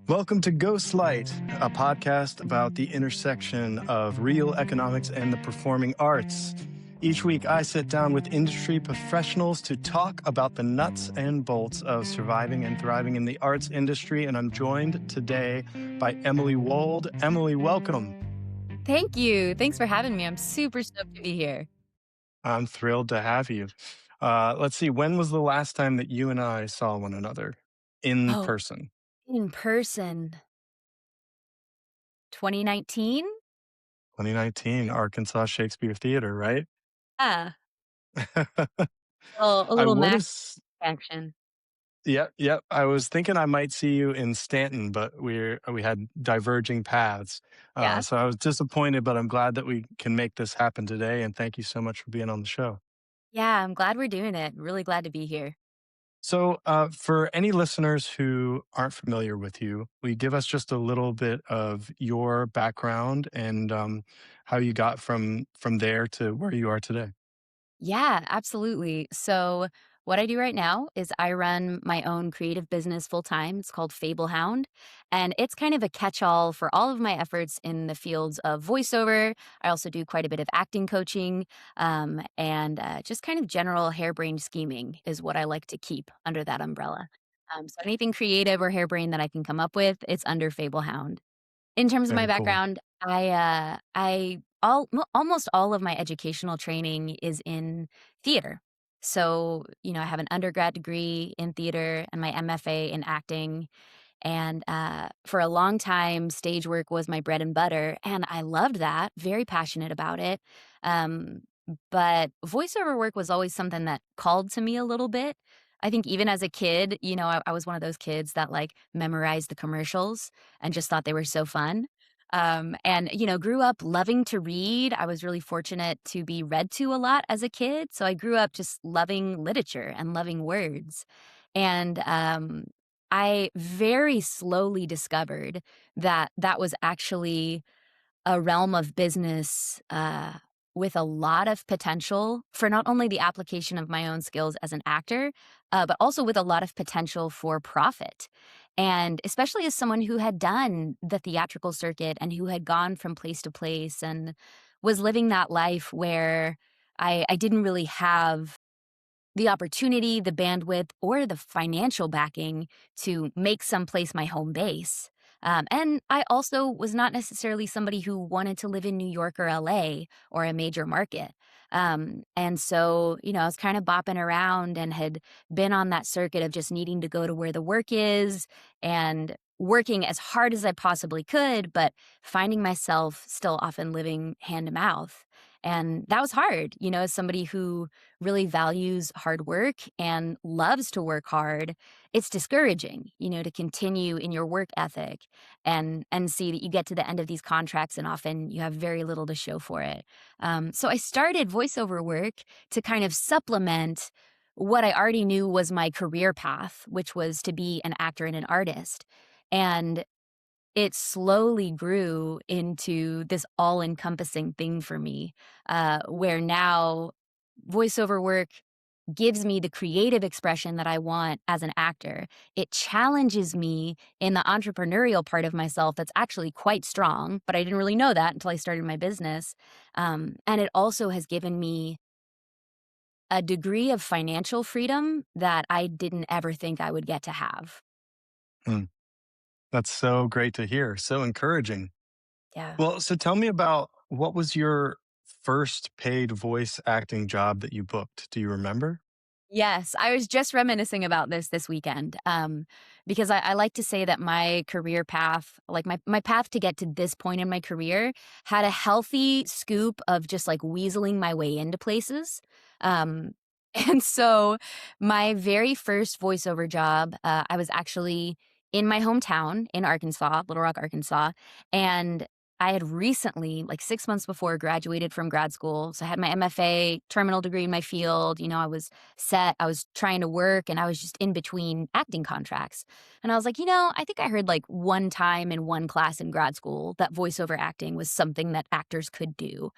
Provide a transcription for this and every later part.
Welcome to Ghostlight, a podcast about the intersection of real economics and the performing arts. Each week, I sit down with industry professionals to talk about the nuts and bolts of surviving and thriving in the arts industry. And I'm joined today by Emily Wold. Emily, welcome. Thank you. Thanks for having me. I'm super stoked to be here. I'm thrilled to have you. Let's see, when was the last time that you and I saw one another in Oh, person? in person. 2019? 2019, Arkansas Shakespeare Theater, right? Yeah. A I little would Mac have. action. Yep, yep. I was thinking I might see you in Stanton, but we had diverging paths. Yeah. So I was disappointed, but I'm glad that we can make this happen today. And thank you so much for being on the show. Yeah, I'm glad we're doing it. Really glad to be here. So, for any listeners who aren't familiar with you, will you give us just a little bit of your background and how you got from there to where you are today? Yeah, absolutely. So, what I do right now is I run my own creative business full time. It's called Fablehound, and it's kind of a catch all for all of my efforts in the fields of voiceover. I also do quite a bit of acting coaching, and just kind of general harebrained scheming is what I like to keep under that umbrella. So, anything creative or harebrained that I can come up with, it's under Fablehound. In terms of my Very cool. background, I all mo almost all of my educational training is in theater. So, I have an undergrad degree in theater and my MFA in acting, and, for a long time, stage work was my bread and butter, and I loved that, very passionate about it, um, but voiceover work was always something that called to me a little bit. I think even as a kid, I was one of those kids that, like, memorized the commercials and just thought they were so fun, and, grew up loving to read. I was really fortunate to be read to a lot as a kid, so I grew up just loving literature and loving words, and, I very slowly discovered that that was actually a realm of business, with a lot of potential for not only the application of my own skills as an actor, but also with a lot of potential for profit. And especially as someone who had done the theatrical circuit and who had gone from place to place and was living that life where I didn't really have the opportunity, the bandwidth, or the financial backing to make someplace my home base. And I also was not necessarily somebody who wanted to live in New York or LA or a major market. And so, I was kind of bopping around and had been on that circuit of just needing to go to where the work is and working as hard as I possibly could, but finding myself still often living hand to mouth. And that was hard, as somebody who really values hard work and loves to work hard, it's discouraging, to continue in your work ethic and see that you get to the end of these contracts and often you have very little to show for it. So I started voiceover work to kind of supplement what I already knew was my career path, which was to be an actor and an artist. And it slowly grew into this all-encompassing thing for me, where now voiceover work gives me the creative expression that I want as an actor. It challenges me in the entrepreneurial part of myself that's actually quite strong, but I didn't really know that until I started my business. And it also has given me a degree of financial freedom that I didn't ever think I would get to have. Mm, that's so great to hear. So encouraging. Yeah. Well, so tell me about what was your first paid voice acting job that you booked? Do you remember? Yes, I was just reminiscing about this weekend, because I like to say that my career path, like my path to get to this point in my career, had a healthy scoop of just like weaseling my way into places. Um, and so my very first voiceover job, I was actually in my hometown in Arkansas, Little Rock, Arkansas, and I had recently, like 6 months before, graduated from grad school. So I had my MFA, terminal degree in my field. I was set. I was trying to work and I was just in between acting contracts. And I was like, I think I heard like one time in one class in grad school that voiceover acting was something that actors could do.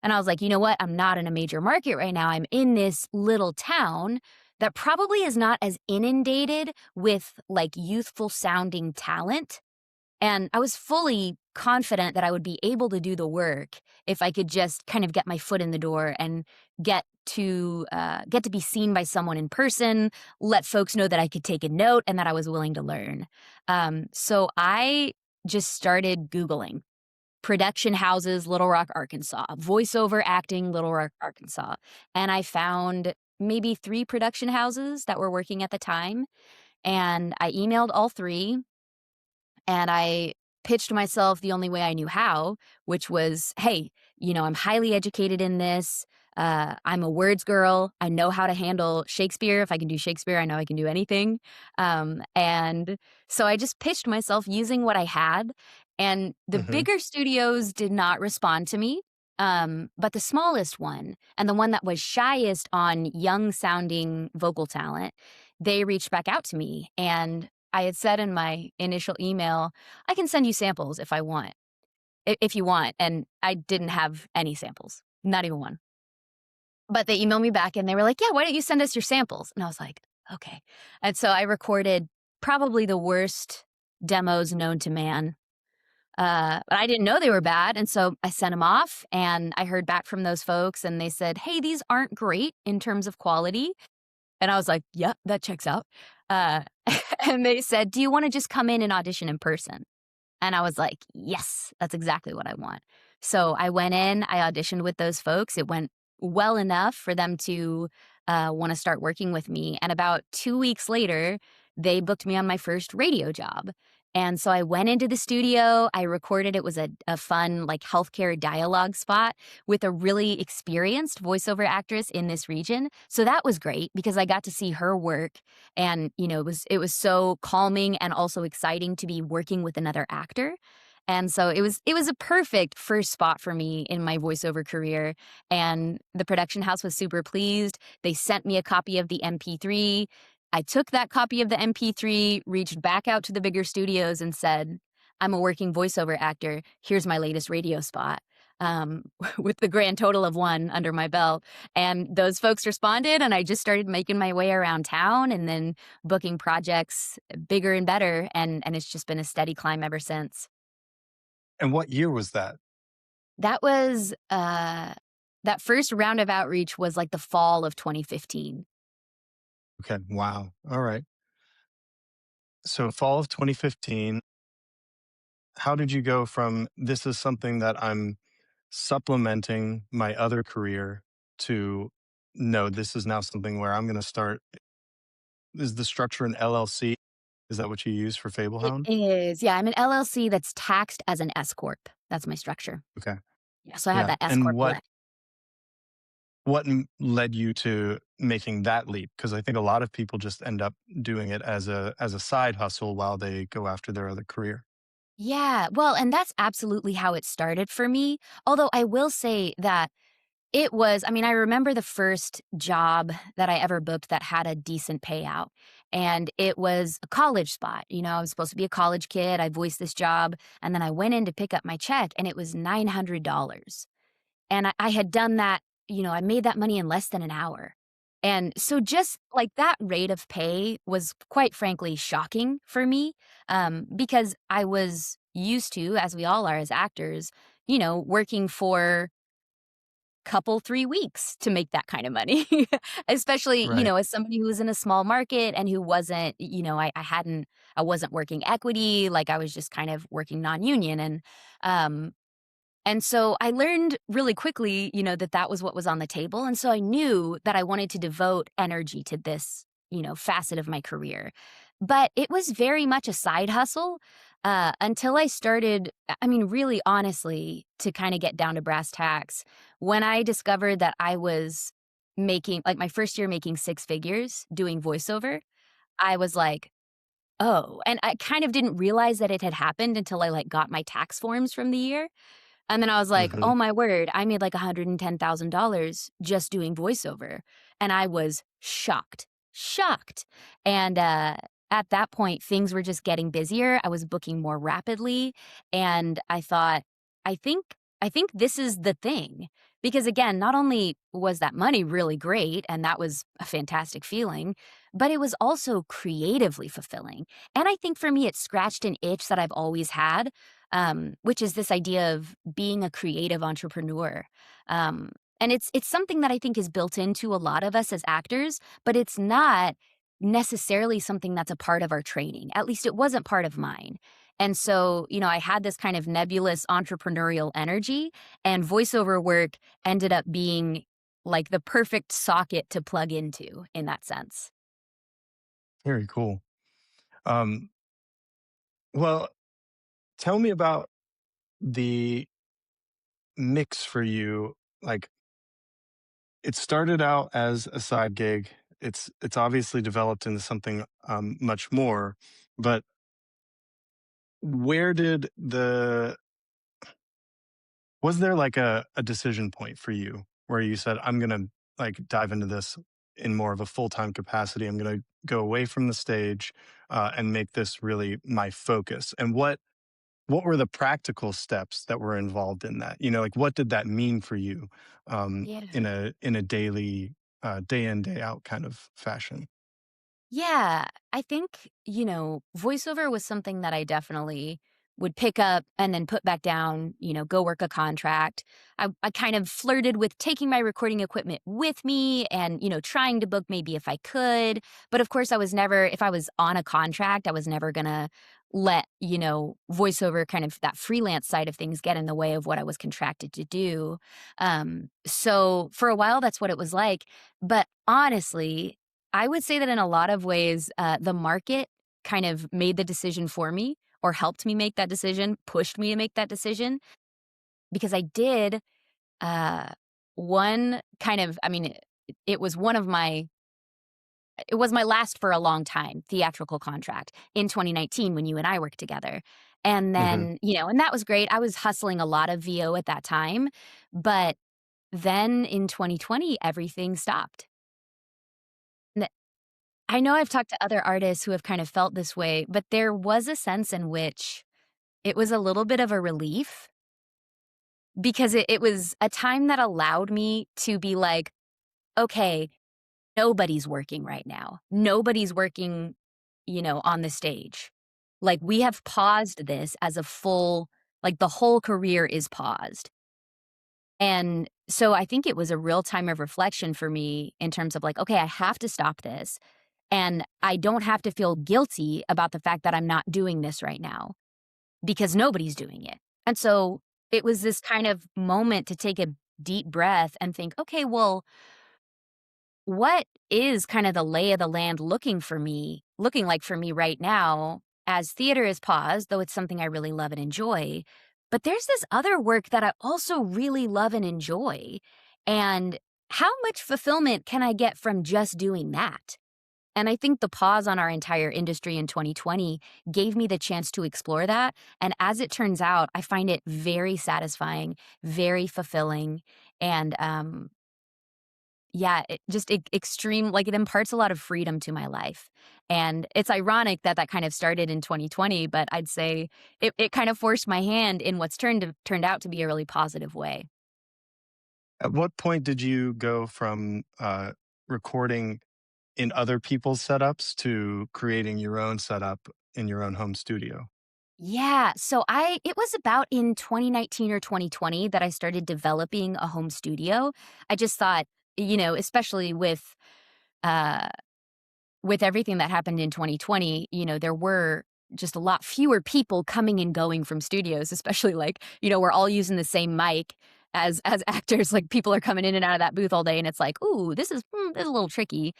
And I was like, you know what? I'm not in a major market right now. I'm in this little town that probably is not as inundated with like youthful sounding talent And I was fully confident that I would be able to do the work if I could just kind of get my foot in the door and get to be seen by someone in person, let folks know that I could take a note and that I was willing to learn. So I just started Googling production houses, Little Rock, Arkansas, voiceover acting, Little Rock, Arkansas. And I found maybe 3 production houses that were working at the time. And I emailed all 3 and I pitched myself the only way I knew how, which was, hey, I'm highly educated in this. I'm a words girl. I know how to handle Shakespeare. If I can do Shakespeare, I know I can do anything. And so I just pitched myself using what I had. And the Hmm. bigger studios did not respond to me. But the smallest one and the one that was shyest on young sounding vocal talent, they reached back out to me. And I had said in my initial email, I can send you samples if you want. And I didn't have any samples, not even one. But they emailed me back and they were like, yeah, why don't you send us your samples? And I was like, okay. And so I recorded probably the worst demos known to man. But I didn't know they were bad. And so I sent them off and I heard back from those folks and they said, hey, these aren't great in terms of quality. And I was like, yep, that checks out. Uh, and they said, do you want to just come in and audition in person? And I was like, yes, that's exactly what I want. So I went in, I auditioned with those folks. It went well enough for them to want to start working with me. And about 2 weeks later, they booked me on my first radio job. And so I went into the studio, I recorded, it was a fun, like, healthcare dialogue spot with a really experienced voiceover actress in this region. So that was great because I got to see her work. And, it was so calming and also exciting to be working with another actor. And so it was a perfect first spot for me in my voiceover career. And the production house was super pleased. They sent me a copy of the MP3. I took that copy of the MP3, reached back out to the bigger studios and said, I'm a working voiceover actor. Here's my latest radio spot. With the grand total of 1 under my belt. And those folks responded, and I just started making my way around town and then booking projects bigger and better. And it's just been a steady climb ever since. And what year was that? That was, that first round of outreach was like the fall of 2015. Okay. Wow. All right. So fall of 2015, how did you go from this is something that I'm supplementing my other career to no, this is now something where I'm going to start? Is the structure an LLC? Is that what you use for It Fablehound? is. Yeah, I'm an LLC that's taxed as an S corp. That's my structure. Okay. Yeah, so I have Yeah. that S And corp what left. led you to making that leap? Because I think a lot of people just end up doing it as a side hustle while they go after their other career. Yeah, well, and that's absolutely how it started for me. Although I will say that I remember the first job that I ever booked that had a decent payout. And it was a college spot. I was supposed to be a college kid. I voiced this job. And then I went in to pick up my check and it was $900. And I had done that, I made that money in less than an hour. And so just like that rate of pay was quite frankly shocking for me, because I was used to, as we all are as actors, working for couple 3 weeks to make that kind of money, especially, Right. as somebody who was in a small market and who wasn't, I wasn't working equity, like I was just kind of working non-union. And so I learned really quickly, that was what was on the table. And so I knew that I wanted to devote energy to this, facet of my career. But it was very much a side hustle until I started, really honestly, to kind of get down to brass tacks, when I discovered that I was making, like, my first year making 6 figures doing voiceover, I was like, oh, and I kind of didn't realize that it had happened until I, like, got my tax forms from the year. And then I was like, Hmm. "Oh my word, I made like $110,000 just doing voiceover." And I was shocked, shocked. And, at that point, things were just getting busier. I was booking more rapidly, and I thought, "I think I think this is the thing." Because again, not only was that money really great, and that was a fantastic feeling, but it was also creatively fulfilling. And I think for me, it scratched an itch that I've always had, which is this idea of being a creative entrepreneur. Um, and it's something that I think is built into a lot of us as actors, but it's not necessarily something that's a part of our training. At least it wasn't part of mine. And so, I had this kind of nebulous entrepreneurial energy, and voiceover work ended up being like the perfect socket to plug into in that sense. Very cool. Um, well, tell me about the mix for you. Like, it started out as a side gig. It's obviously developed into something much more. But where did the was there like a decision point for you where you said, I'm gonna like dive into this in more of a full time capacity. I'm gonna go away from the stage and make this really my focus. And what were the practical steps that were involved in that? Like what did that mean for you Yeah. in a daily day in day out kind of fashion? Yeah, I think, voiceover was something that I definitely would pick up and then put back down, go work a contract. I kind of flirted with taking my recording equipment with me and, trying to book maybe if I could. But of course, if I was on a contract, I was never going to let, voiceover kind of that freelance side of things get in the way of what I was contracted to do. So for a while, that's what it was like. But honestly, I would say that in a lot of ways, the market kind of made the decision for me or helped me make that decision, pushed me to make that decision because I did uh, one kind of, I mean, it was one of my, it was my last for a long time theatrical contract in 2019 when you and I worked together. And Hmm. then, and that was great. I was hustling a lot of VO at that time. But then in 2020, everything stopped. I know I've talked to other artists who have kind of felt this way, but there was a sense in which it was a little bit of a relief because it was a time that allowed me to be like, okay, nobody's working right now. Nobody's working, on the stage. Like we have paused this as a full, like the whole career is paused. And so I think it was a real time of reflection for me in terms of like, okay, I have to stop this. And I don't have to feel guilty about the fact that I'm not doing this right now because nobody's doing it. And so it was this kind of moment to take a deep breath and think, okay, well, what is kind of the lay of the land looking like for me right now as theater is paused, though it's something I really love and enjoy. But there's this other work that I also really love and enjoy. And how much fulfillment can I get from just doing that? And I think the pause on our entire industry in 2020 gave me the chance to explore that. And as it turns out, I find it very satisfying, very fulfilling, and yeah, extreme. Like it imparts a lot of freedom to my life. And it's ironic that that kind of started in 2020, but I'd say it kind of forced my hand in what's turned out to be a really positive way. At what point did you go from recording in other people's setups to creating your own setup in your own home studio? Yeah, so it was about in 2019 or 2020 that I started developing a home studio. I just thought, especially uh with everything that happened in 2020, there were just a lot fewer people coming and going from studios, especially like, we're all using the same mic as actors. Like people are coming in and out of that booth all day, and it's like, ooh, this is a little tricky.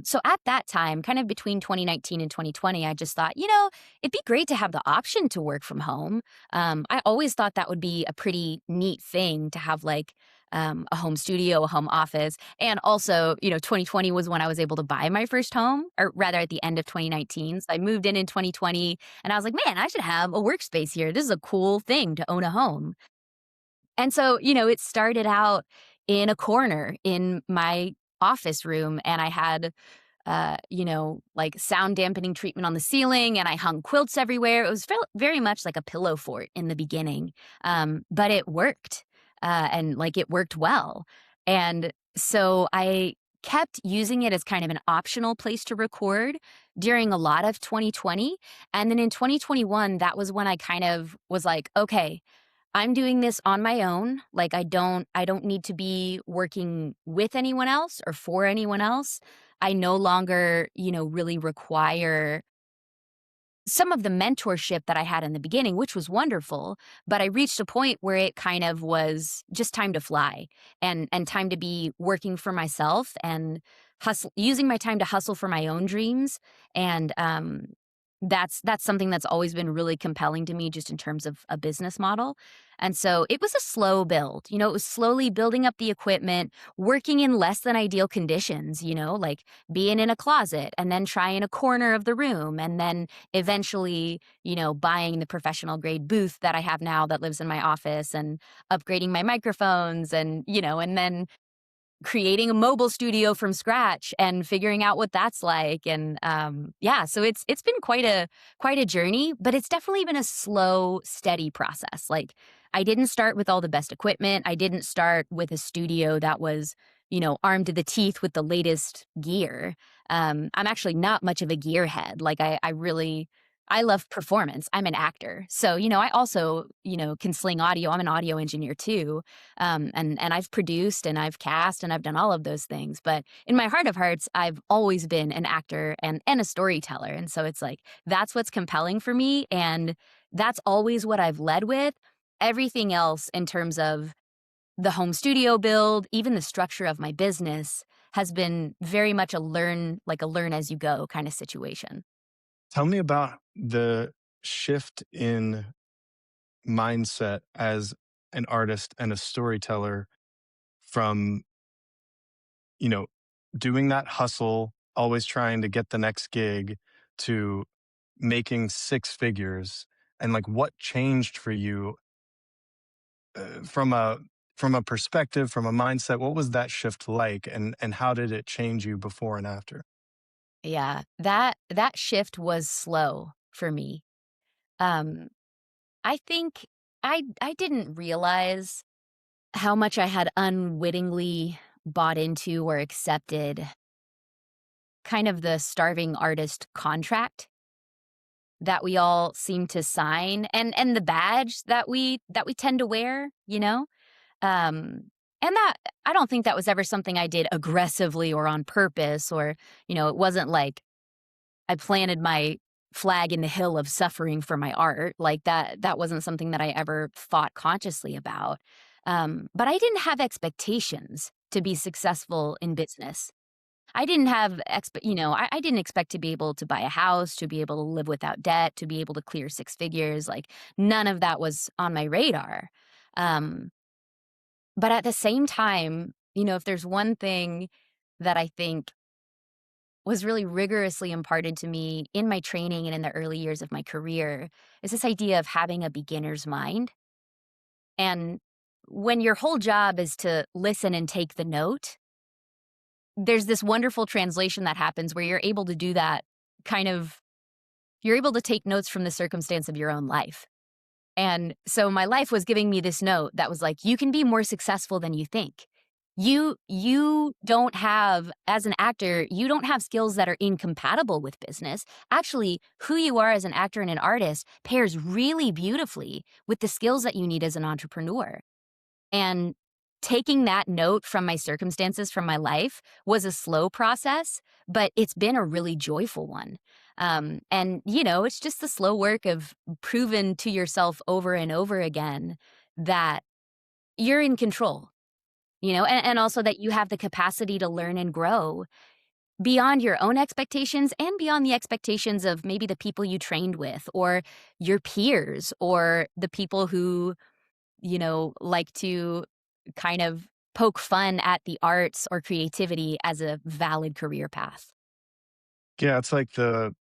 So at that time, kind of between 2019 and 2020, I just thought, it'd be great to have the option to work from home. I always thought that would be a pretty neat thing to have like a home studio, a home office. And also, 2020 was when I was able to buy my first home, or rather at the end of 2019. So I moved in 2020 and I was like, man, I should have a workspace here. This is a cool thing to own a home. And so, it started out in a corner in my office room, and I had like sound dampening treatment on the ceiling, and I hung quilts everywhere. It was very much like a pillow fort in the beginning, but it worked, and like it worked well. And so I kept using it as kind of an optional place to record during a lot of 2020. And then in 2021, that was when I kind of was like, okay, I'm doing this on my own. Like I don't need to be working with anyone else or for anyone else. I no longer, really require some of the mentorship that I had in the beginning, which was wonderful, but I reached a point where it kind of was just time to fly and time to be working for myself and using my time to hustle for my own dreams. And that's something that's always been really compelling to me just in terms of a business model. And so it was a slow build. It was slowly building up the equipment, working in less than ideal conditions, like being in a closet and then trying a corner of the room and then eventually, buying the professional grade booth that I have now that lives in my office and upgrading my microphones and then creating a mobile studio from scratch and figuring out what that's like. And yeah, so it's been quite a journey, but it's definitely been a slow, steady process. Like I didn't start with all the best equipment. I didn't start with a studio that was, armed to the teeth with the latest gear. I'm actually not much of a gearhead. Like I love performance. I'm an actor. So, I also, can sling audio. I'm an audio engineer too. And I've produced and I've cast and I've done all of those things. But in my heart of hearts, I've always been an actor and a storyteller. And so it's like, that's what's compelling for me. And that's always what I've led with. Everything else in terms of the home studio build, even the structure of my business has been very much a learn as you go kind of situation. Tell me about the shift in mindset as an artist and a storyteller from, you know, doing that hustle, always trying to get the next gig to making six figures, and like what changed for you from a perspective, from a mindset. What was that shift like, and how did it change you before and after? Yeah, that shift was slow for me. Um, I think I didn't realize how much I had unwittingly bought into or accepted kind of the starving artist contract that we all seem to sign and the badge that we tend to wear, and that I don't think that was ever something I did aggressively or on purpose or, it wasn't like I planted my flag in the hill of suffering for my art. Like that wasn't something that I ever thought consciously about. But I didn't have expectations to be successful in business. I didn't have I didn't expect to be able to buy a house, to be able to live without debt, to be able to clear six figures. Like none of that was on my radar. Um, but at the same time, if there's one thing that I think was really rigorously imparted to me in my training and in the early years of my career is this idea of having a beginner's mind. And when your whole job is to listen and take the note, there's this wonderful translation that happens where you're able to do that kind of, you're able to take notes from the circumstance of your own life. And so my life was giving me this note that was like, you can be more successful than you think. You don't have, as an actor, you don't have skills that are incompatible with business. Actually, who you are as an actor and an artist pairs really beautifully with the skills that you need as an entrepreneur. And taking that note from my circumstances from my life was a slow process, but it's been a really joyful one. And, it's just the slow work of proving to yourself over and over again that you're in control, and also that you have the capacity to learn and grow beyond your own expectations and beyond the expectations of maybe the people you trained with or your peers or the people who like to kind of poke fun at the arts or creativity as a valid career path. Yeah, it's like the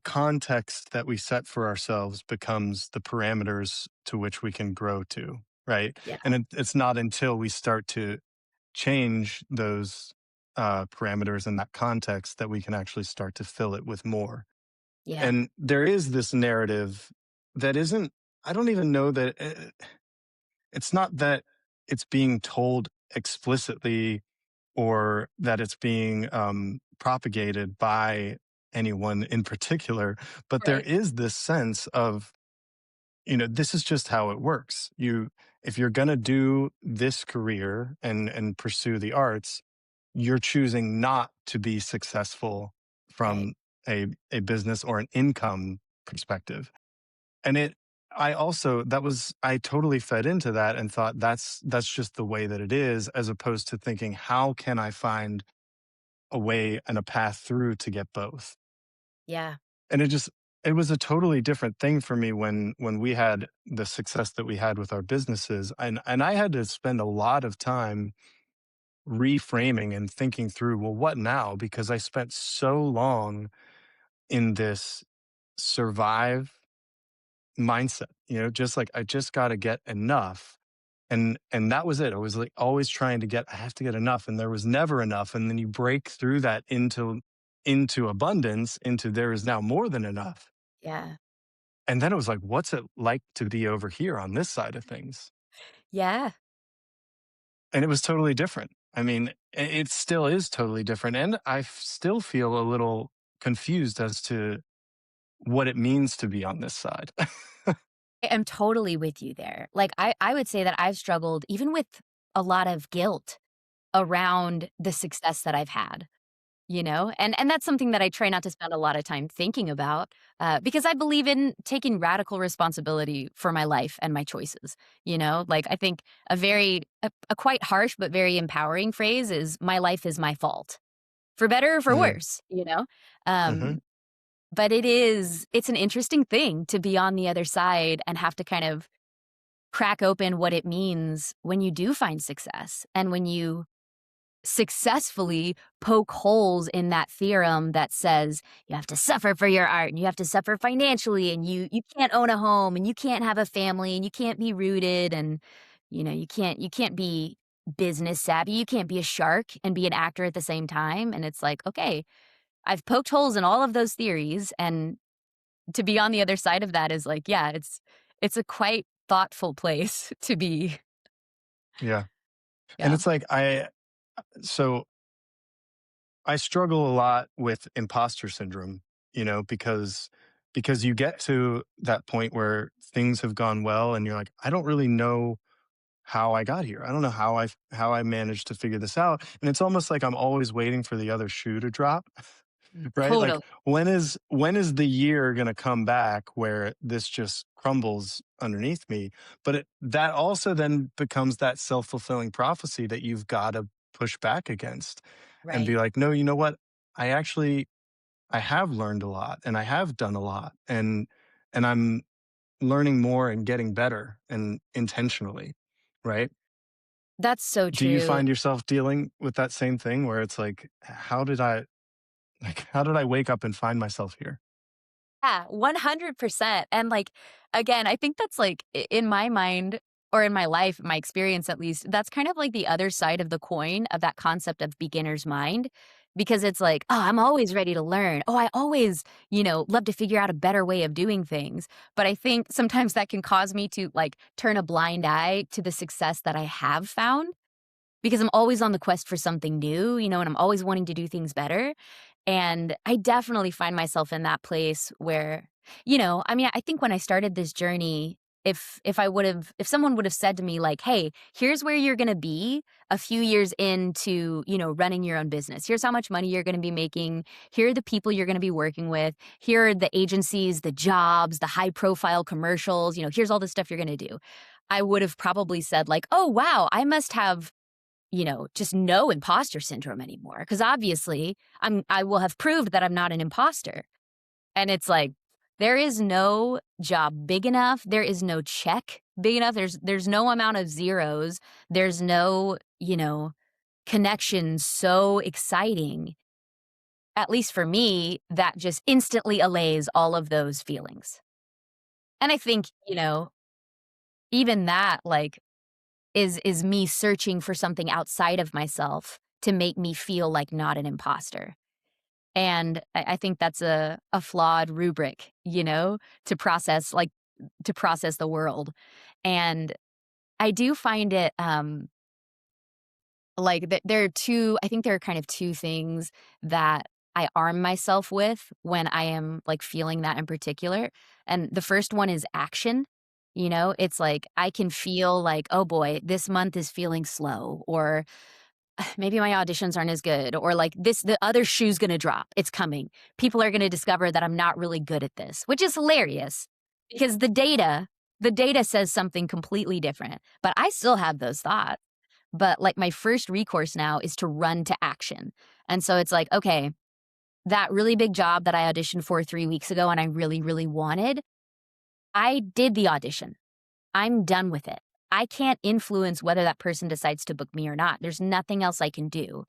context that we set for ourselves becomes the parameters to which we can grow to, right? Yeah. And it's not until we start to change those parameters in that context that we can actually start to fill it with more. Yeah. And there is this narrative that isn't, I don't even know that it's not that it's being told explicitly or that it's being propagated by anyone in particular, but there Right. is this sense of, this is just how it works. If you're going to do this career and pursue the arts, you're choosing not to be successful Right. from a business or an income perspective. And I totally fed into that and thought that's just the way that it is, as opposed to thinking, how can I find a way and a path through to get both? Yeah. And it was a totally different thing for me when we had the success that we had with our businesses, and I had to spend a lot of time reframing and thinking through, well, what now? Because I spent so long in this survive mindset, just like I just got to get enough. And that was it. I was like always trying to I have to get enough, and there was never enough. And then you break through that into abundance, into there is now more than enough. Yeah. And then it was like, what's it like to be over here on this side of things? Yeah. And it was totally different. I mean, it still is totally different. And still feel a little confused as to what it means to be on this side. I am totally with you there. Like, I would say that I've struggled even with a lot of guilt around the success that I've had, you know? And that's something that I try not to spend a lot of time thinking about, because I believe in taking radical responsibility for my life and my choices, you know? Like, I think a quite harsh but very empowering phrase is, "My life is my fault," for better or for Mm, worse, you know? mhm. But it's an interesting thing to be on the other side and have to kind of crack open what it means when you do find success and when you successfully poke holes in that theorem that says you have to suffer for your art and you have to suffer financially and you can't own a home and you can't have a family and you can't be rooted and you can't be business savvy, you can't be a shark and be an actor at the same time. And it's like, okay, I've poked holes in all of those theories, and to be on the other side of that is like, yeah, it's a quite thoughtful place to be. Yeah. And Yeah. it's like so I struggle a lot with imposter syndrome, because you get to that point where things have gone well and you're like, I don't really know how I got here. I don't know how I managed to figure this out. And it's almost like I'm always waiting for the other shoe to drop. Right? Like, Totally. when is the year gonna come back where this just crumbles underneath me? But that also then becomes that self-fulfilling prophecy that you've gotta push back against and be Right. like, "No, you know what? I have learned a lot, and I have done a lot, and I'm learning more and getting better and intentionally." Right? That's so Do you true. find yourself dealing with that same thing where it's like, how did I wake up and find myself here? Yeah, 100%. And, like, again, I think that's, like, in my mind or in my life, my experience at least, that's kind of like the other side of the coin of that concept of beginner's mind, because it's like, "Oh, I'm always ready to learn. Oh, I always, love to figure out a better way of doing things." But I think sometimes that can cause me to, like, turn a blind eye to the success that I have found, because I'm always on the quest for something new, and I'm always wanting to do things better. And I definitely find myself in that place where, I mean, I think when I started this journey, if someone would have said to me like, "Hey, here's where you're going to be a few years into, running your own business. Here's how much money you're going to be making. Here are the people you're going to be working with. Here are the agencies, the jobs, the high profile commercials, here's all the stuff you're going to do." I would have probably said like, "Oh, wow, I must have just no imposter syndrome anymore, because obviously I will have proved that I'm not an imposter." And it's like, there is no job big enough, there is no check big enough, there's no amount of zeros, there's no, connection so exciting, at least for me, that just instantly allays all of those feelings. And I think, even that, like, is me searching for something outside of myself to make me feel like not an imposter. And I think that's a flawed rubric, to process, like, to process the world. And I do find it, Like, there are 2 I think there are kind of 2 things that I arm myself with when I am, like, feeling that in particular, and the first one is action, you know? It's like, I can feel like, "Oh boy, this month is feeling slow," or maybe my auditions aren't as good, or like the other shoe's gonna drop. It's coming. People are gonna discover that I'm not really good at this, which is hilarious because the data says something completely different, but I still have those thoughts. But like my first recourse now is to run to action. And so it's like, okay, that really big job that I auditioned for 3 weeks ago and I really, really wanted, I did the audition. I'm done with it. I can't influence whether that person decides to book me or not. There's nothing else I can do.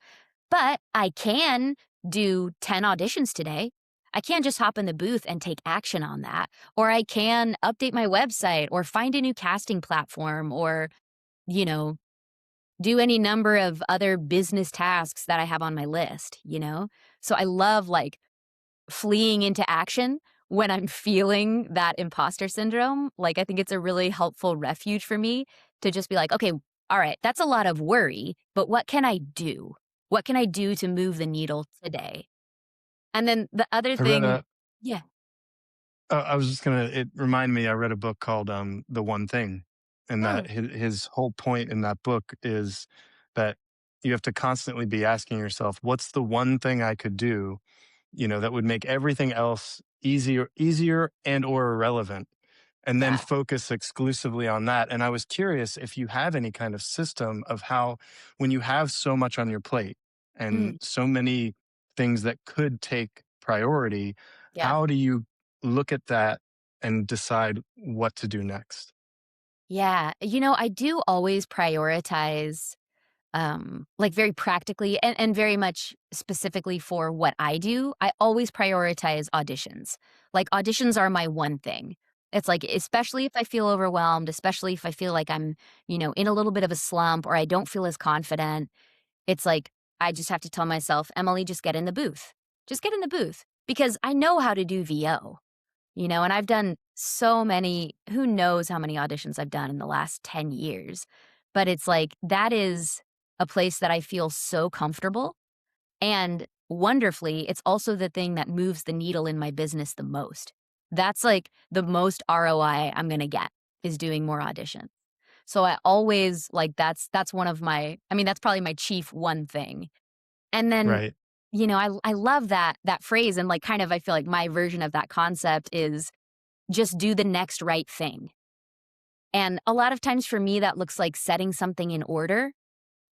But I can do 10 auditions today. I can't just hop in the booth and take action on that. Or I can update my website or find a new casting platform or, you know, do any number of other business tasks that I have on my list, you know? So I love like fleeing into action when I'm feeling that imposter syndrome. Like, I think it's a really helpful refuge for me to just be like, okay, all right, that's a lot of worry, but what can I do? What can I do to move the needle today? And then the other I read thing, a yeah. I was just gonna it reminded me, I read a book called, The One Thing, and that Oh, his whole point in that book is that you have to constantly be asking yourself, "What's the one thing I could do, that would make everything else easier and or irrelevant?" And then yeah. focus exclusively on that. And I was curious if you have any kind of system of how, when you have so much on your plate Mm, and so many things that could take priority, yeah. how do you look at that and decide what to do next? Yeah. I do always prioritize like very practically and very much specifically for what I do, I always prioritize auditions. Like auditions are my one thing. It's like, especially if I feel overwhelmed, especially if I feel like I'm, in a little bit of a slump or I don't feel as confident, it's like, I just have to tell myself, Emily, just get in the booth. Just get in the booth because I know how to do VO, and I've done so many, who knows how many auditions I've done in the last 10 years. But it's like that is a place that I feel so comfortable. And wonderfully, it's also the thing that moves the needle in my business the most. That's like the most ROI I'm going to get is doing more auditions. So I always like that's one of my I mean that's probably my chief one thing. And then Right. I love that phrase and like kind of I feel like my version of that concept is just do the next right thing. And a lot of times for me, that looks like setting something in order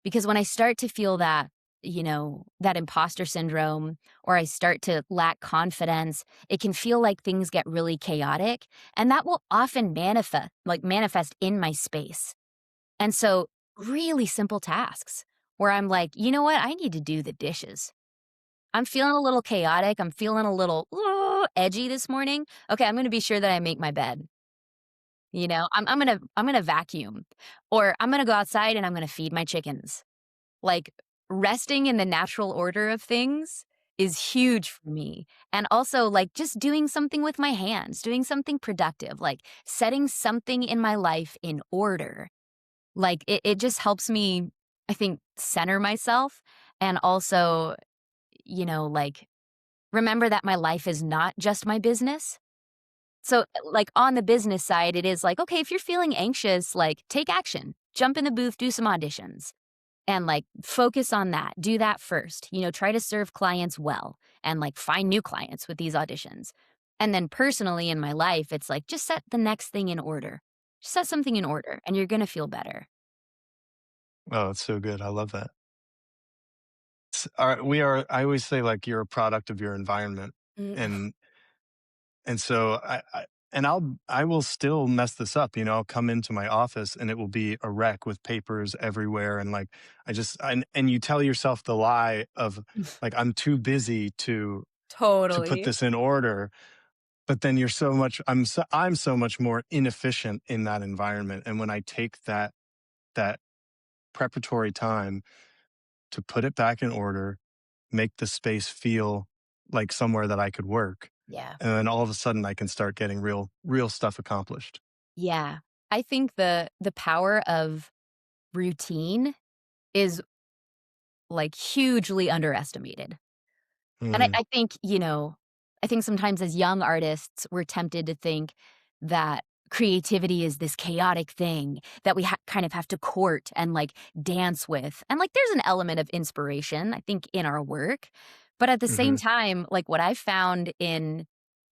because when I start to feel that imposter syndrome, or I start to lack confidence, it can feel like things get really chaotic. And that will often manifest in my space. And so, really simple tasks where I'm like, you know what? I need to do the dishes. I'm feeling a little chaotic. I'm feeling a little edgy this morning. Okay, I'm going to be sure that I make my bed. I'm gonna vacuum, or I'm gonna go outside and I'm gonna feed my chickens. Like, resting in the natural order of things is huge for me, and also, like, just doing something with my hands, doing something productive, like, setting something in my life in order. Like, it just helps me, I think, center myself and also, like, remember that my life is not just my business. So, like, on the business side, it is like, okay, if you're feeling anxious, like, take action. Jump in the booth, do some auditions, and, like, focus on that. Do that first. Try to serve clients well and, like, find new clients with these auditions. And then personally in my life, it's like, just set the next thing in order. Just set something in order, and you're gonna feel better. Oh, it's so good. I love that. I always say, like, you're a product of your environment. Mm. And so I will still mess this up, I'll come into my office and it will be a wreck with papers everywhere. And like, and you tell yourself the lie of like, I'm too busy to put Totally. this in order. But then I'm so much more inefficient in that environment. And when I take that preparatory time to put it back in order, make the space feel like somewhere that I could work. Yeah. And then all of a sudden I can start getting real stuff accomplished. Yeah. I think the power of routine is like hugely underestimated. And Mm, I think, I think sometimes as young artists, we're tempted to think that creativity is this chaotic thing that we kind of have to court and like dance with. And like there's an element of inspiration, I think, in our work. But at the same mhm, time, like what I found in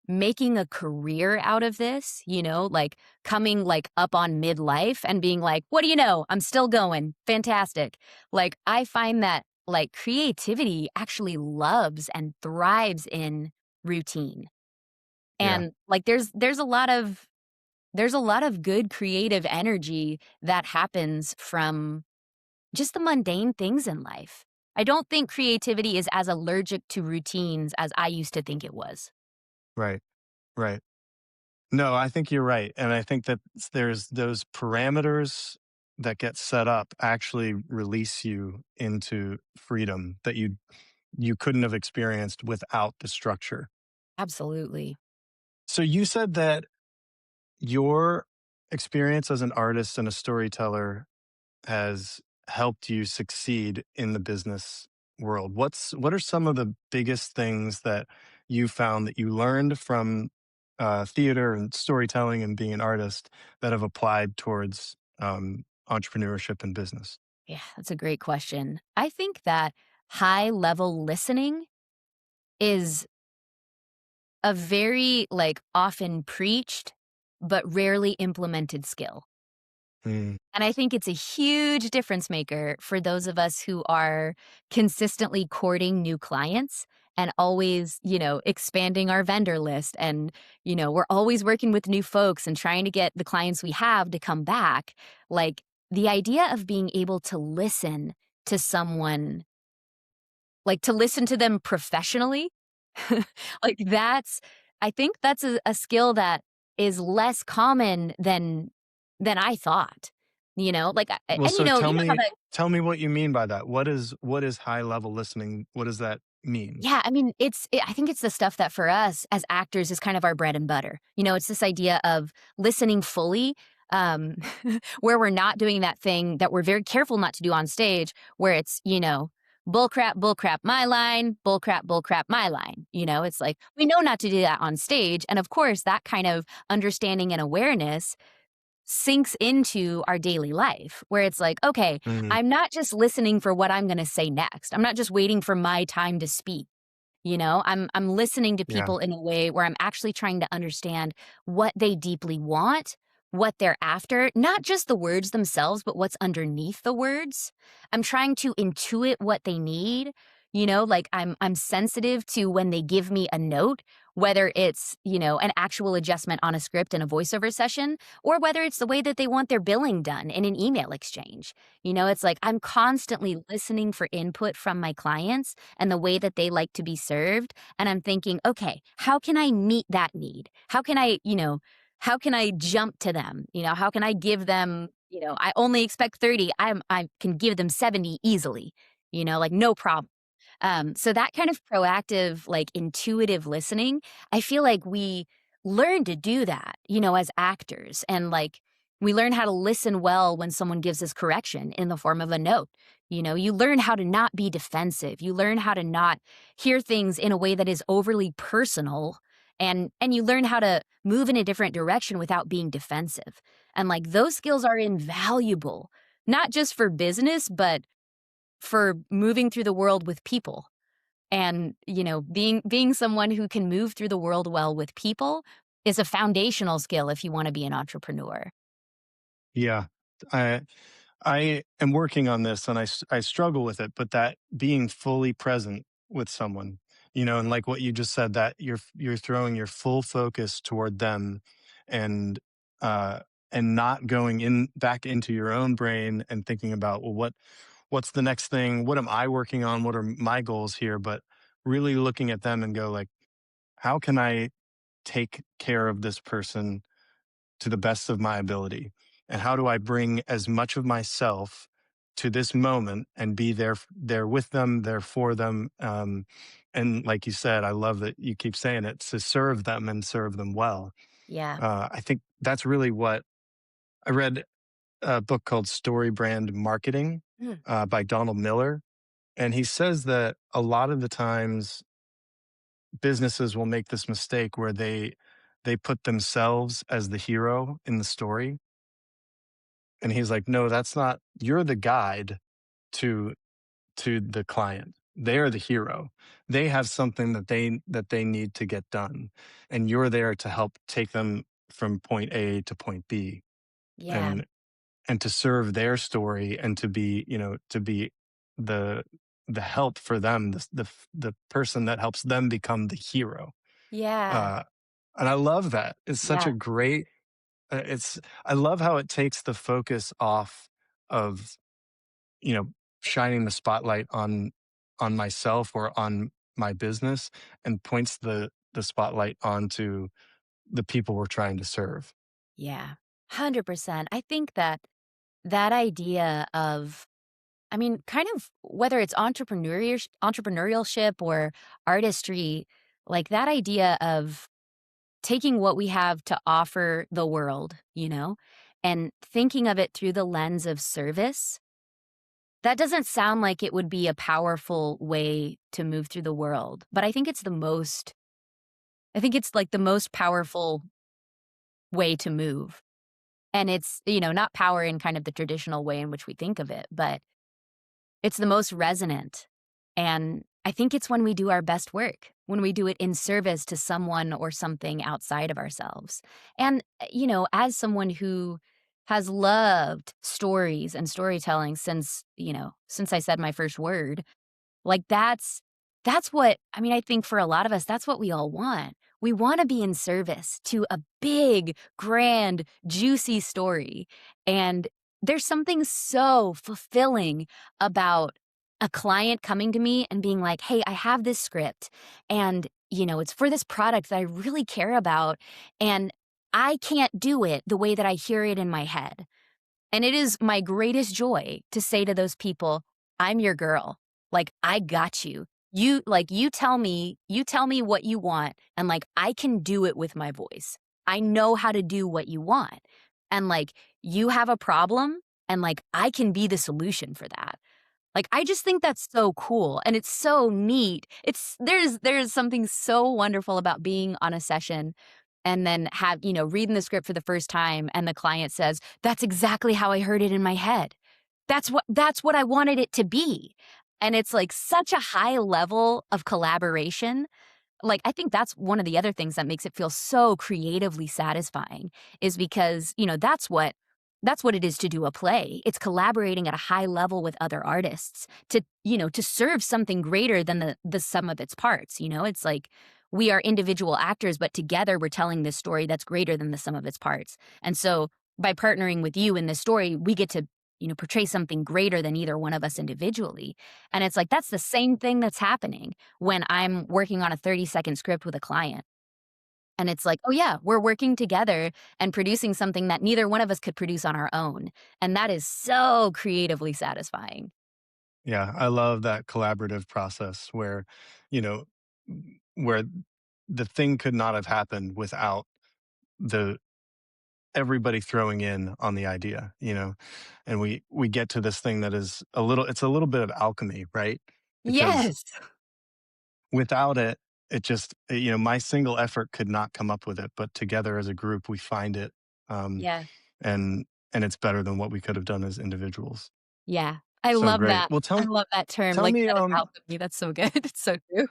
making a career out of this, like coming like up on midlife and being like, what do you know? I'm still going. Fantastic. Like I find that like creativity actually loves and thrives in routine. yeah, And like there's a lot of good creative energy that happens from just the mundane things in life. I don't think creativity is as allergic to routines as I used to think it was. right, right. No, I think you're right, and I think that there's those parameters that get set up actually release you into freedom that you couldn't have experienced without the structure. Absolutely. So you said that your experience as an artist and a storyteller has helped you succeed in the business world. What are some of the biggest things that you found that you learned from theater and storytelling and being an artist that have applied towards entrepreneurship and business? Yeah, that's a great question. I think that high level listening is a very like often preached but rarely implemented skill. Mm, And I think it's a huge difference maker for those of us who are consistently courting new clients and always, expanding our vendor list. And, we're always working with new folks and trying to get the clients we have to come back. Like the idea of being able to listen to someone, like to listen to them professionally, like I think that's a skill that is less common than I thought, like, well, and so you know how that. tell me what you mean by that. What is high level listening? What does that mean? Yeah, I mean, I think it's the stuff that for us as actors is kind of our bread and butter. It's this idea of listening fully, um, where we're not doing that thing that we're very careful not to do on stage, where it's, bull crap, my line, bull crap, my line. It's like we know not to do that on stage. And of course, that kind of understanding and awareness sinks into our daily life where it's like, okay, Mm, I'm not just listening for what I'm going to say next. I'm not just waiting for my time to speak. I'm listening to yeah. people in a way where I'm actually trying to understand what they deeply want, what they're after, not just the words themselves, but what's underneath the words. I'm trying to intuit what they need. Like I'm sensitive to when they give me a note, whether it's, an actual adjustment on a script in a voiceover session, or whether it's the way that they want their billing done in an email exchange. It's like I'm constantly listening for input from my clients and the way that they like to be served. And I'm thinking, okay, how can I meet that need? How can I jump to them? How can I give them, I only expect 30. I can give them 70 easily, like no problem. So that kind of proactive, like intuitive listening, I feel like we learn to do that, as actors. And like we learn how to listen well when someone gives us correction in the form of a note. You learn how to not be defensive. You learn how to not hear things in a way that is overly personal. And you learn how to move in a different direction without being defensive. And like those skills are invaluable, not just for business, but for moving through the world with people. And, being someone who can move through the world well with people is a foundational skill if you wanna be an entrepreneur. Yeah. I I am working on this and I struggle with it, but that being fully present with someone, and like what you just said, that you're throwing your full focus toward them and uh and not going in back into your own brain and thinking about, well, what's the next thing? What am I working on? What are my goals here? But really looking at them and go like, how can I take care of this person to the best of my ability? And how do I bring as much of myself to this moment and be there with them, there for them? And like you said, I love that you keep saying it, to serve them and serve them well. Yeah. I think that's really what I read a book called Story Brand Marketing Mm. by Donald Miller. And he says that a lot of the times businesses will make this mistake where they put themselves as the hero in the story. And he's like, no, that's not, you're the guide to the client. They're the hero. They have something that they need to get done. And you're there to help take them from point A to point B. Yeah. And to serve their story and to be, to be the help for them, the person that helps them become the hero. Yeah. Uh, and I love that. It's such Yeah. a great. It's I love how it takes the focus off of, you know shining the spotlight on myself or on my business, and points the spotlight onto the people we're trying to serve. Yeah. 100%. I think that that idea of, I mean, kind of whether it's entrepreneurship or artistry, like that idea of taking what we have to offer the world, and thinking of it through the lens of service, that doesn't sound like it would be a powerful way to move through the world. But I think it's like the most powerful way to move. And it's, not power in kind of the traditional way in which we think of it, but it's the most resonant. And I think it's when we do our best work, when we do it in service to someone or something outside of ourselves. And, as someone who has loved stories and storytelling since I said my first word, like, that's what I mean, I think for a lot of us, that's what we all want. We wanna be in service to a big, grand, juicy story, and there's something so fulfilling about a client coming to me and being like, "Hey, I have this script, and, it's for this product that I really care about, and I can't do it the way that I hear it in my head." And it is my greatest joy to say to those people, "I'm your girl. Like, I got you. You tell me what you want, and, like, I can do it with my voice. I know how to do what you want. And, like, you have a problem, and, like, I can be the solution for that." Like, I just think that's so cool, and it's so neat. There's something so wonderful about being on a session and then reading the script for the first time, and the client says, "That's exactly how I heard it in my head. That's what I wanted it to be." And it's, like, such a high level of collaboration. Like, I think that's one of the other things that makes it feel so creatively satisfying is because, that's what it is to do a play. It's collaborating at a high level with other artists to serve something greater than the sum of its parts, It's like we are individual actors, but together we're telling this story that's greater than the sum of its parts. And so by partnering with you in this story, we get to, portray something greater than either one of us individually. And it's like that's the same thing that's happening when I'm working on a 30-second script with a client. And it's like, oh, yeah, we're working together and producing something that neither one of us could produce on our own. And that is so creatively satisfying. Yeah, I love that collaborative process where, you know, where the thing could not have happened without the everybody throwing in on the idea, and we get to this thing that is it's a little bit of alchemy, right? Because Yes. without it, it just, my single effort could not come up with it, but together as a group, we find it, um, Yeah. and it's better than what we could have done as individuals. Yeah. I So love great. that. I love that term, Tell like me, that of alchemy. That's so good. It's so true.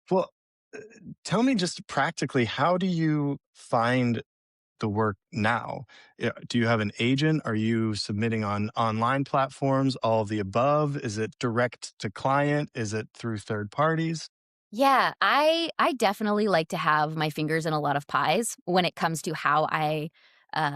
well, uh, tell me just practically, how do you find the work now? Do you have an agent? Are you submitting on online platforms? All of the above? Is it direct to client? Is it through third parties? Yeah, I definitely like to have my fingers in a lot of pies when it comes to how I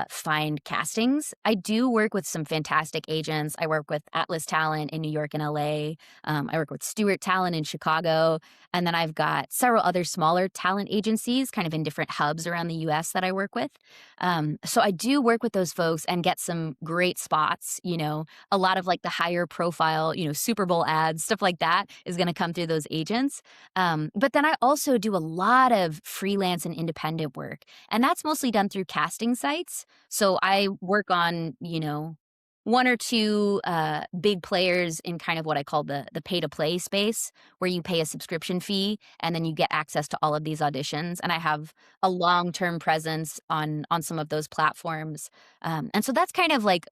find castings. I do work with some fantastic agents. I work with Atlas Talent in New York and LA. I work with Stewart Talent in Chicago. And then I've got several other smaller talent agencies kind of in different hubs around the US that I work with. So I do work with those folks and get some great spots. A lot of like the higher profile, Super Bowl ads, stuff like that is going to come through those agents. But then I also do a lot of freelance and independent work, and that's mostly done through casting sites. So I work on, one or two big players in kind of what I call the pay to play space, where you pay a subscription fee and then you get access to all of these auditions. And I have a long term presence on some of those platforms, and so that's kind of like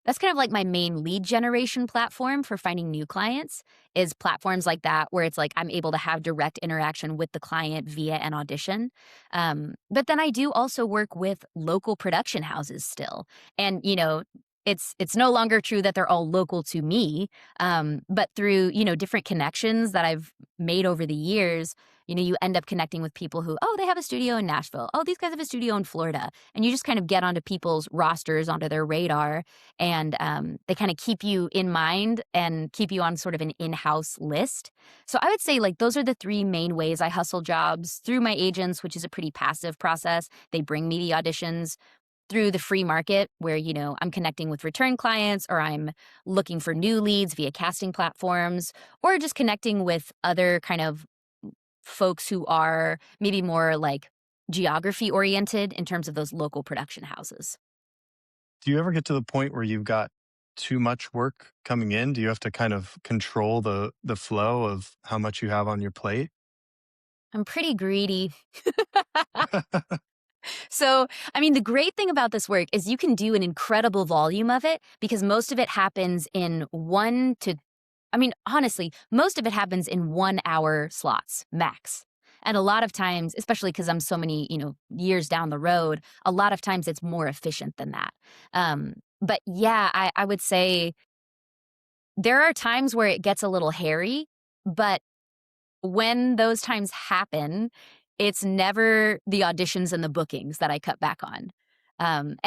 that's kind of like my main lead generation platform for finding new clients is platforms like that where it's like I'm able to have direct interaction with the client via an audition. But then I do also work with local production houses still, and it's no longer true that they're all local to me, but through, different connections that I've made over the years, you end up connecting with people who, oh, they have a studio in Nashville. Oh, these guys have a studio in Florida. And you just kind of get onto people's rosters, onto their radar, and they kind of keep you in mind and keep you on sort of an in-house list. So I would say like those are the three main ways I hustle jobs through my agents, which is a pretty passive process. They bring me the auditions through the free market where, I'm connecting with return clients or I'm looking for new leads via casting platforms or just connecting with other kind of folks who are maybe more like geography oriented in terms of those local production houses. Do you ever get to the point where you've got too much work coming in? Do you have to kind of control the flow of how much you have on your plate? I'm pretty greedy. So, I mean, the great thing about this work is you can do an incredible volume of it because most of it happens in honestly, most of it happens in 1 hour slots max. And a lot of times, especially because I'm so many, years down the road, a lot of times it's more efficient than that. But yeah, I would say there are times where it gets a little hairy, but when those times happen, it's never the auditions and the bookings that I cut back on. And,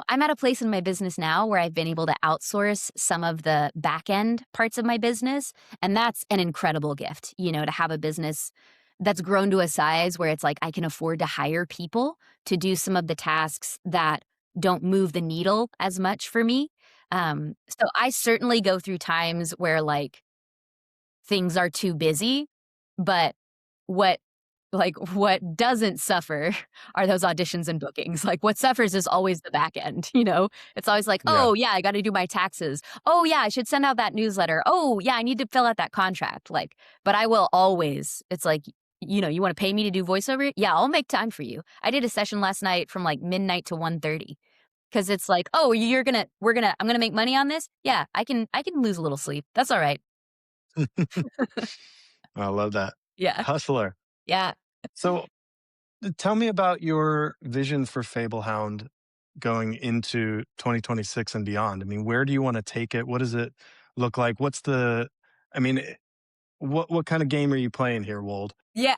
I'm at a place in my business now where I've been able to outsource some of the back end parts of my business. And that's an incredible gift, to have a business that's grown to a size where it's like I can afford to hire people to do some of the tasks that don't move the needle as much for me. So I certainly go through times where like things are too busy, but what what doesn't suffer are those auditions and bookings. Like, what suffers is always the back end, you know? It's always like, Yeah. "Oh, yeah, I gotta do my taxes. Oh, yeah, I should send out that newsletter. Oh, yeah, I need to fill out that contract." Like, but I will always it's like, "You wanna pay me to do voiceover? Yeah, I'll make time for you." I did a session last night from, like, midnight to 1:30 because it's like, "Oh, I'm gonna make money on this? Yeah, I can lose a little sleep. That's alright." I love that. Yeah, Hustler. yeah. So tell me about your vision for Fablehound going into 2026 and beyond. I mean, where do you want to take it? What does it look like? I mean, what kind of game are you playing here, Wold? Yeah.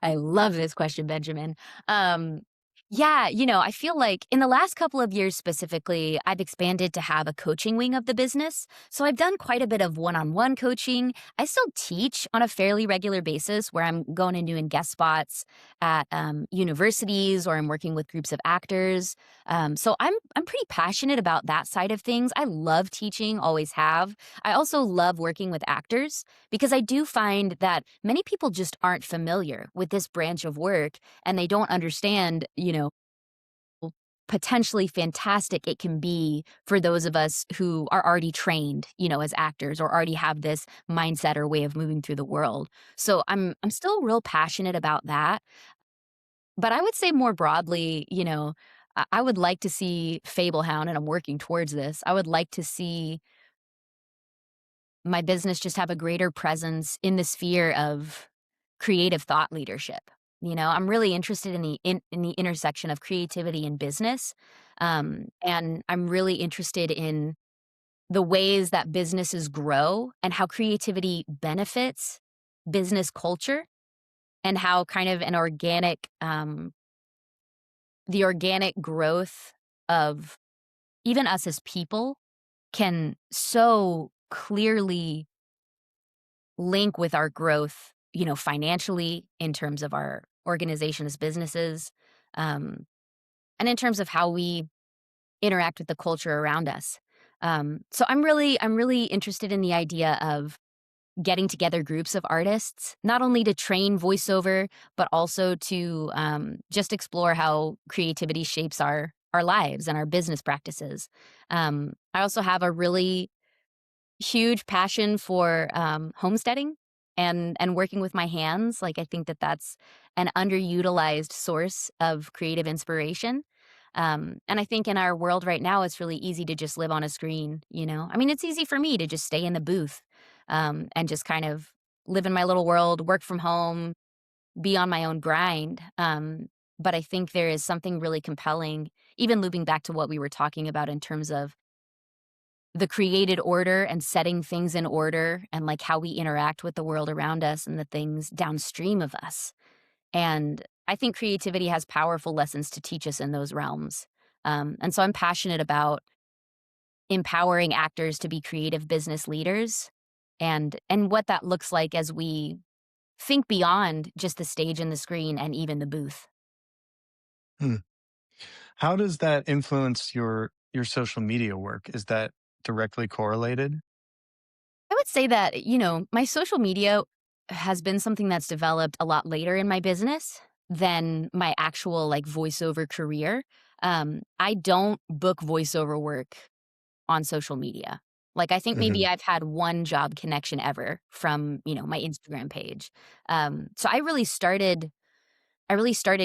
I love this question, Benjamin. Um, yeah, I feel like in the last couple of years specifically, I've expanded to have a coaching wing of the business. So I've done quite a bit of one on one coaching. I still teach on a fairly regular basis where I'm going and doing guest spots at universities or I'm working with groups of actors. So I'm pretty passionate about that side of things. I love teaching, always have. I also love working with actors because I do find that many people just aren't familiar with this branch of work and they don't understand, potentially fantastic it can be for those of us who are already trained, as actors or already have this mindset or way of moving through the world. So I'm still real passionate about that. But I would say more broadly, I would like to see Fablehound, and I'm working towards this. I would like to see my business just have a greater presence in the sphere of creative thought leadership. I'm really interested in the intersection of creativity and business, and I'm really interested in the ways that businesses grow and how creativity benefits business culture, and how kind of the organic growth of even us as people can so clearly link with our growth, financially in terms of our organization as businesses, um, and in terms of how we interact with the culture around us. So I'm really interested in the idea of getting together groups of artists, not only to train voiceover, but also to just explore how creativity shapes our our lives and our business practices. I also have a really huge passion for homesteading and working with my hands. Like I think that that's an underutilized source of creative inspiration. And I think in our world right now, it's really easy to just live on a screen. I mean, it's easy for me to just stay in the booth and just kind of live in my little world, work from home, be on my own grind. But I think there is something really compelling, even looping back to what we were talking about in terms of the created order and setting things in order and like how we interact with the world around us and the things downstream of us. And I think creativity has powerful lessons to teach us in those realms. And so I'm passionate about empowering actors to be creative business leaders and what that looks like as we think beyond just the stage and the screen and even the booth. Hmm. How does that influence your social media work? Is that directly correlated? I would say that, my social media has been something that's developed a lot later in my business than my actual like voiceover career. I don't book voiceover work on social media. Like I think maybe Mhm. I've had one job connection ever from, my Instagram page. So I really started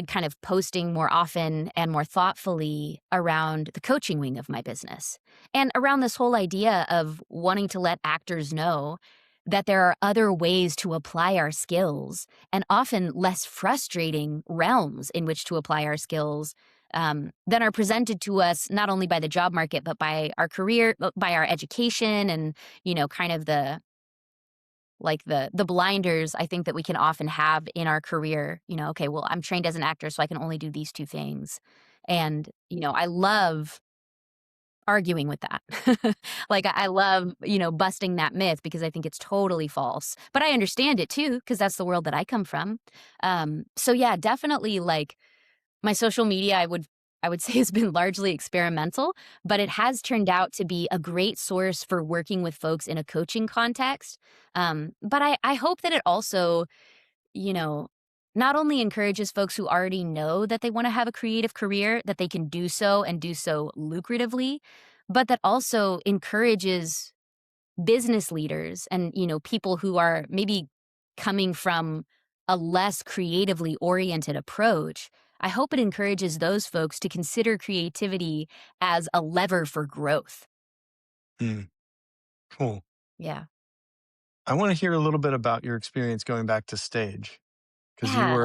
kind of posting more often and more thoughtfully around the coaching wing of my business and around this whole idea of wanting to let actors know that there are other ways to apply our skills and often less frustrating realms in which to apply our skills than are presented to us not only by the job market but by our career, by our education, and kind of the blinders I think that we can often have in our career. Okay, well, I'm trained as an actor, so I can only do these 2 things. And, I love arguing with that. Like, I love, busting that myth because I think it's totally false. But I understand it too, because that's the world that I come from. So yeah, definitely, like, my social media, I would say has been largely experimental, but it has turned out to be a great source for working with folks in a coaching context. But I hope that it also, you know, not only encourages folks who already know that they want to have a creative career, that they can do so and do so lucratively, but that also encourages business leaders and, people who are maybe coming from a less creatively oriented approach. I hope it encourages those folks to consider creativity as a lever for growth. Mm, cool. Yeah. I wanna hear a little bit about your experience going back to stage, because Yeah.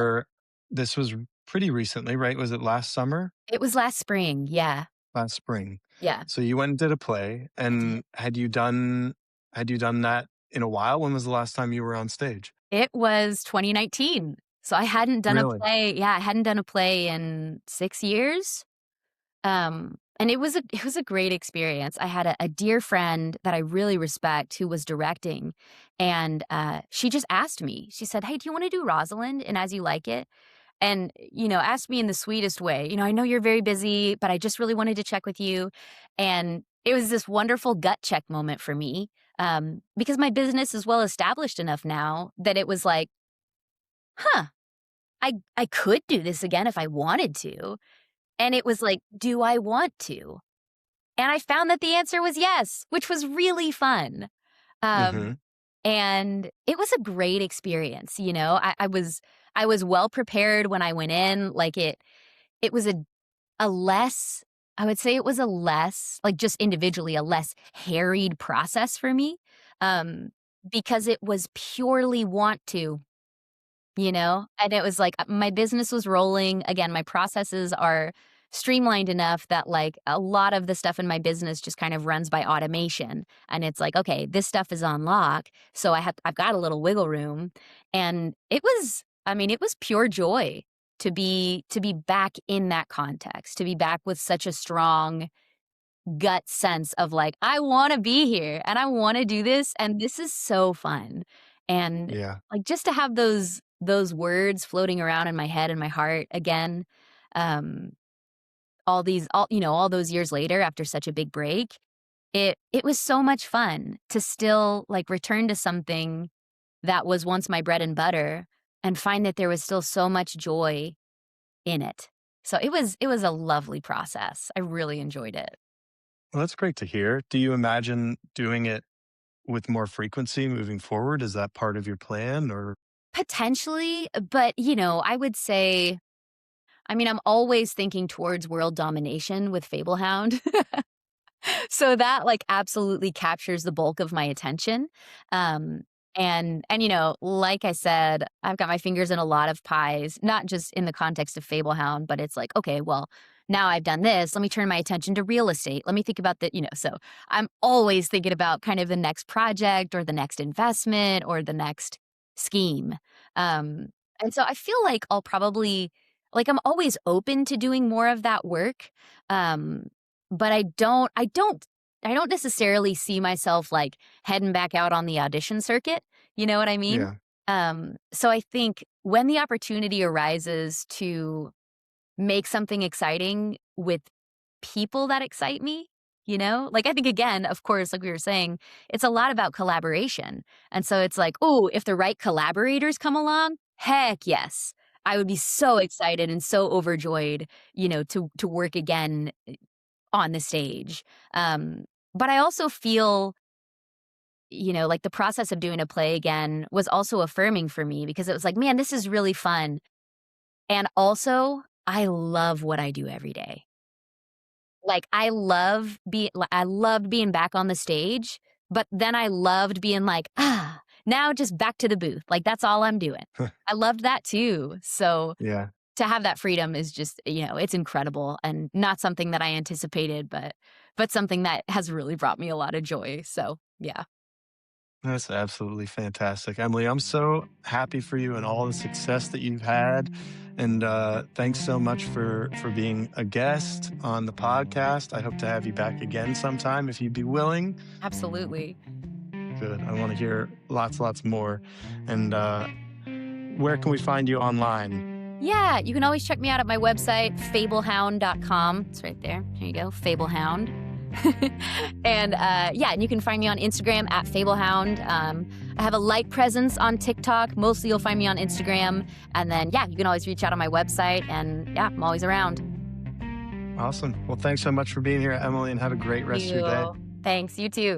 this was pretty recently, right? Was it last summer? It was last spring. Yeah. Last spring. Yeah. So you went and did a play, I did. and had you done that in a while? When was the last time you were on stage? It was 2019. So I hadn't done a Really? play. Yeah, I hadn't done a play in 6 years. And it was a great experience. I had a dear friend that I really respect who was directing, and, she just asked me. She said, "Hey, do you wanna do Rosalind in As You Like It?" And, asked me in the sweetest way, "I know you're very busy, but I just really wanted to check with you." And it was this wonderful gut check moment for me, because my business is well established enough now that it was like, "Huh, I could do this again if I wanted to." And it was like, "Do I want to?" And I found that the answer was yes, which was really fun. Um, Mhm. and it was a great experience. I was well prepared when I went in. Like it was a less, I would say it was a less, like just individually, a less harried process for me. Um, because it was purely want to. And it was like, my business was rolling. Again, my processes are streamlined enough that, like, a lot of the stuff in my business just kind of runs by automation, and it's like, "Okay, this stuff is on lock, so I've got a little wiggle room," and it was pure joy to be back in that context, to be back with such a strong gut sense of like, I wanna be here and I wanna do this and this is so fun. And Yeah. like just to have those words floating around in my head and my heart again, um, all those years later after such a big break, it was so much fun to still like return to something that was once my bread and butter and find that there was still so much joy in it. So it was a lovely process. I really enjoyed it. Well, that's great to hear. Do you imagine doing it with more frequency moving forward? Is that part of your plan or? Potentially, but, I would say I mean, I'm always thinking towards world domination with Fablehound. So that, like, absolutely captures the bulk of my attention. Um, and, like I said, I've got my fingers in a lot of pies, not just in the context of Fablehound, but it's like, "Okay, well, now I've done this, let me turn my attention to real estate. Let me think about so I'm always thinking about kind of the next project or the next investment or the next scheme. Um, and so I feel like I'll probably I'm always open to doing more of that work. Um, but I don't necessarily see myself, like, heading back out on the audition circuit, you know what I mean? Yeah. So I think when the opportunity arises to make something exciting with people that excite me, Like, I think, again, of course, like we were saying, it's a lot about collaboration, and so it's like, "Ooh, if the right collaborators come along, heck yes." I would be so excited and so overjoyed, to work again on the stage. But I also feel, like the process of doing a play again was also affirming for me because it was like, man, this is really fun. And also, I love what I do every day. Like I loved being back on the stage, but then I loved being like, now just back to the booth. Like that's all I'm doing. I loved that too. So Yeah. to have that freedom is just, it's incredible and not something that I anticipated, but something that has really brought me a lot of joy. So, yeah. That's absolutely fantastic. Emily, I'm so happy for you and all the success that you've had. And thanks so much for being a guest on the podcast. I hope to have you back again sometime if you'd be willing. Absolutely. Good. I want to hear lots more. And where can we find you online? Yeah, you can always check me out at my website, fablehound.com. It's right there. Here you go, Fablehound. And and you can find me on Instagram at Fablehound. I have a light presence on TikTok. Mostly you'll find me on Instagram. And then, you can always reach out on my website. And I'm always around. Awesome. Well, thanks so much for being here, Emily, and have a great rest of your day. Thanks, you too.